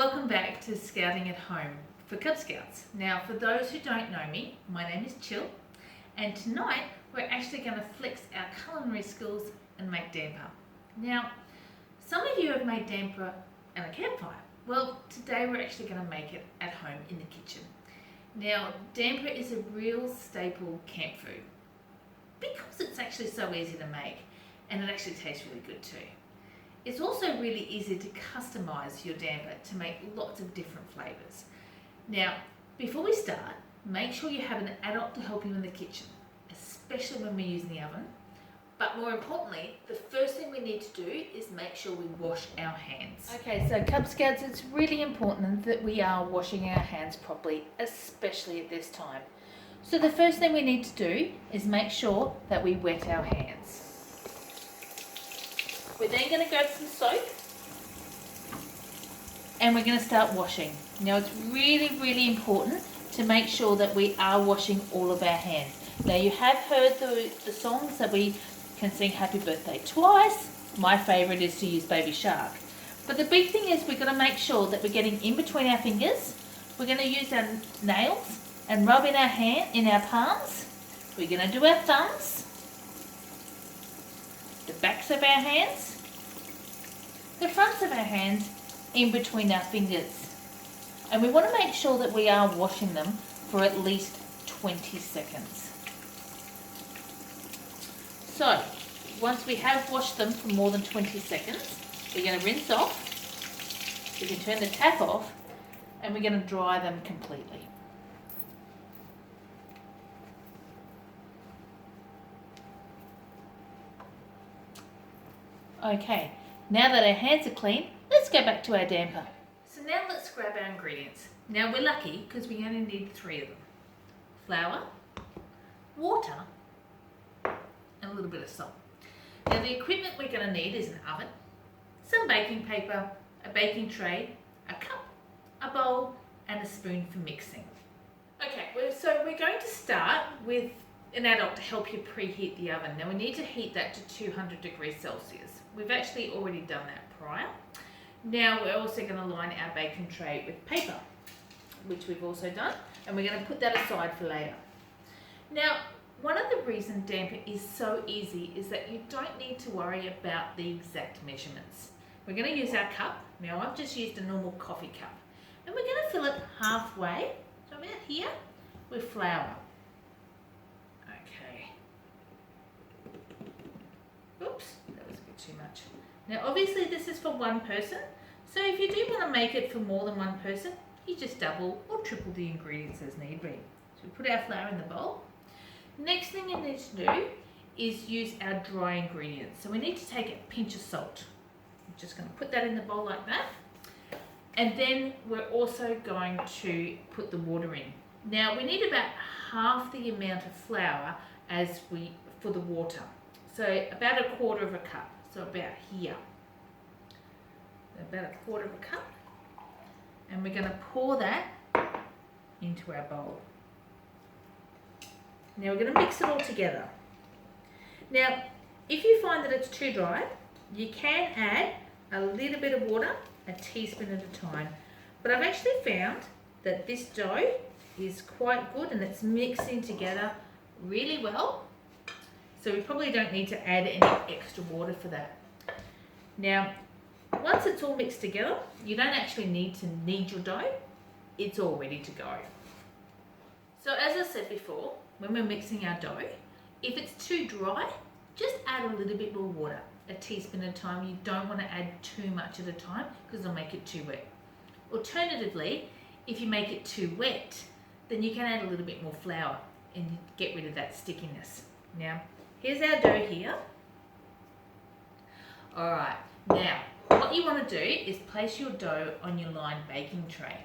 Welcome back to Scouting at Home for Cub Scouts. Now, for those who don't know me, my name is Chill, and tonight we're actually going to flex our culinary skills and make damper. Now, some of you have made damper at a campfire. Well, today we're actually going to make it at home in the kitchen. Now, damper is a real staple camp food because it's actually so easy to make and it actually tastes really good too. It's also really easy to customise your damper to make lots of different flavours. Now, before we start, make sure you have an adult to help you in the kitchen, especially when we're using the oven. But more importantly, the first thing we need to do is make sure we wash our hands. Okay, so Cub Scouts, it's really important that we are washing our hands properly, especially at this time. So the first thing we need to do is make sure that we wet our hands. We're then going to grab some soap and we're going to start washing. Now it's really important to make sure that we are washing all of our hands. Now you have heard the songs that we can sing Happy Birthday twice. My favourite is to use Baby Shark. But the big thing is we're going to make sure that we're getting in between our fingers. We're going to use our nails and rub in our palms. We're going to do our thumbs, the backs of our hands, the fronts of our hands, in between our fingers. And we want to make sure that we are washing them for at least 20 seconds. So, once we have washed them for more than 20 seconds, we're going to rinse off, we can turn the tap off, and we're going to dry them completely. Okay, now that our hands are clean, let's go back to our damper. So now let's grab our ingredients. Now we're lucky because we only need 3 of them. Flour, water, and a little bit of salt. Now the equipment we're going to need is an oven, some baking paper, a baking tray, a cup, a bowl, and a spoon for mixing. Okay, so we're going to start with an adult to help you preheat the oven. Now we need to heat that to 200 degrees Celsius. We've actually already done that prior. Now we're also going to line our baking tray with paper, which we've also done, and we're going to put that aside for later. Now, one of the reasons damper is so easy is that you don't need to worry about the exact measurements. We're going to use our cup. Now I've just used a normal coffee cup, and we're going to fill it halfway, so about here, with flour. Oops, that was a bit too much. Now obviously this is for one person, so if you do want to make it for more than one person, you just double or triple the ingredients as need be. So we put our flour in the bowl. Next thing you need to do is use our dry ingredients. So we need to take a pinch of salt. I'm just going to put that in the bowl like that. And then we're also going to put the water in. Now we need about half the amount of flour for the water. So about 1/4 cup, so about here. About 1/4 cup. And we're going to pour that into our bowl. Now we're going to mix it all together. Now, if you find that it's too dry, you can add a little bit of water, a teaspoon at a time. But I've actually found that this dough is quite good and it's mixing together really well. So we probably don't need to add any extra water for that. Now, once it's all mixed together, you don't actually need to knead your dough. It's all ready to go. So as I said before, when we're mixing our dough, if it's too dry, just add a little bit more water, a teaspoon at a time. You don't want to add too much at a time because it'll make it too wet. Alternatively, if you make it too wet, then you can add a little bit more flour and get rid of that stickiness. Now, here's our dough here. Alright, now what you want to do is place your dough on your lined baking tray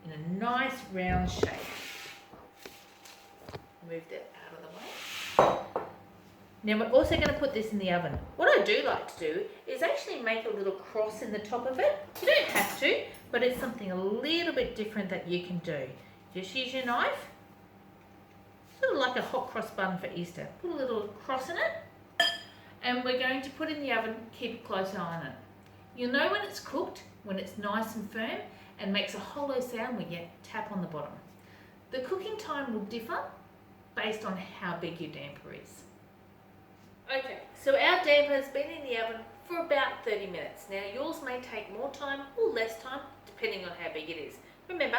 in a nice round shape. Move that out of the way. Now we're also going to put this in the oven. What I do like to do is actually make a little cross in the top of it. You don't have to, but it's something a little bit different that you can do. Just use your knife. Sort of like a hot cross bun for Easter. Put a little cross in it, and we're going to put it in the oven, keep a close eye on it. You'll know when it's cooked, when it's nice and firm, and makes a hollow sound when you tap on the bottom. The cooking time will differ based on how big your damper is. Okay, so our damper has been in the oven for about 30 minutes. Now yours may take more time or less time depending on how big it is. Remember,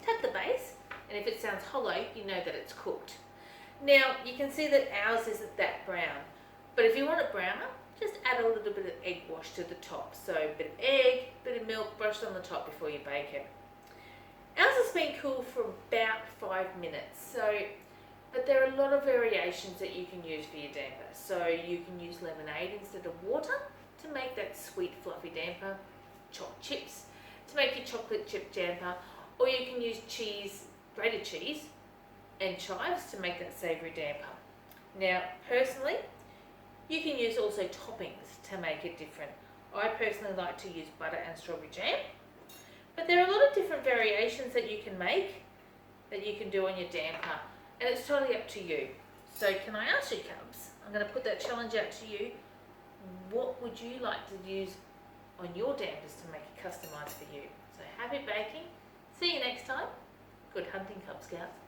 tap the base, and if it sounds hollow, you know that it's cooked. Now you can see that ours isn't that brown, but if you want it browner, just add a little bit of egg wash to the top. So a bit of egg, bit of milk brushed on the top before you bake it. Ours has been cooled for about 5 minutes, but there are a lot of variations that you can use for your damper. So you can use lemonade instead of water to make that sweet fluffy damper, chopped chips to make your chocolate chip damper, or you can use cheese, grated cheese and chives to make that savoury damper. Now personally, you can use also toppings to make it different. I personally like to use butter and strawberry jam, but there are a lot of different variations that you can make, that you can do on your damper, and it's totally up to you. So can I ask you, Cubs, I'm going to put that challenge out to you, what would you like to use on your dampers to make it customised for you? So happy baking, see you next time, good hunting Cub Scouts.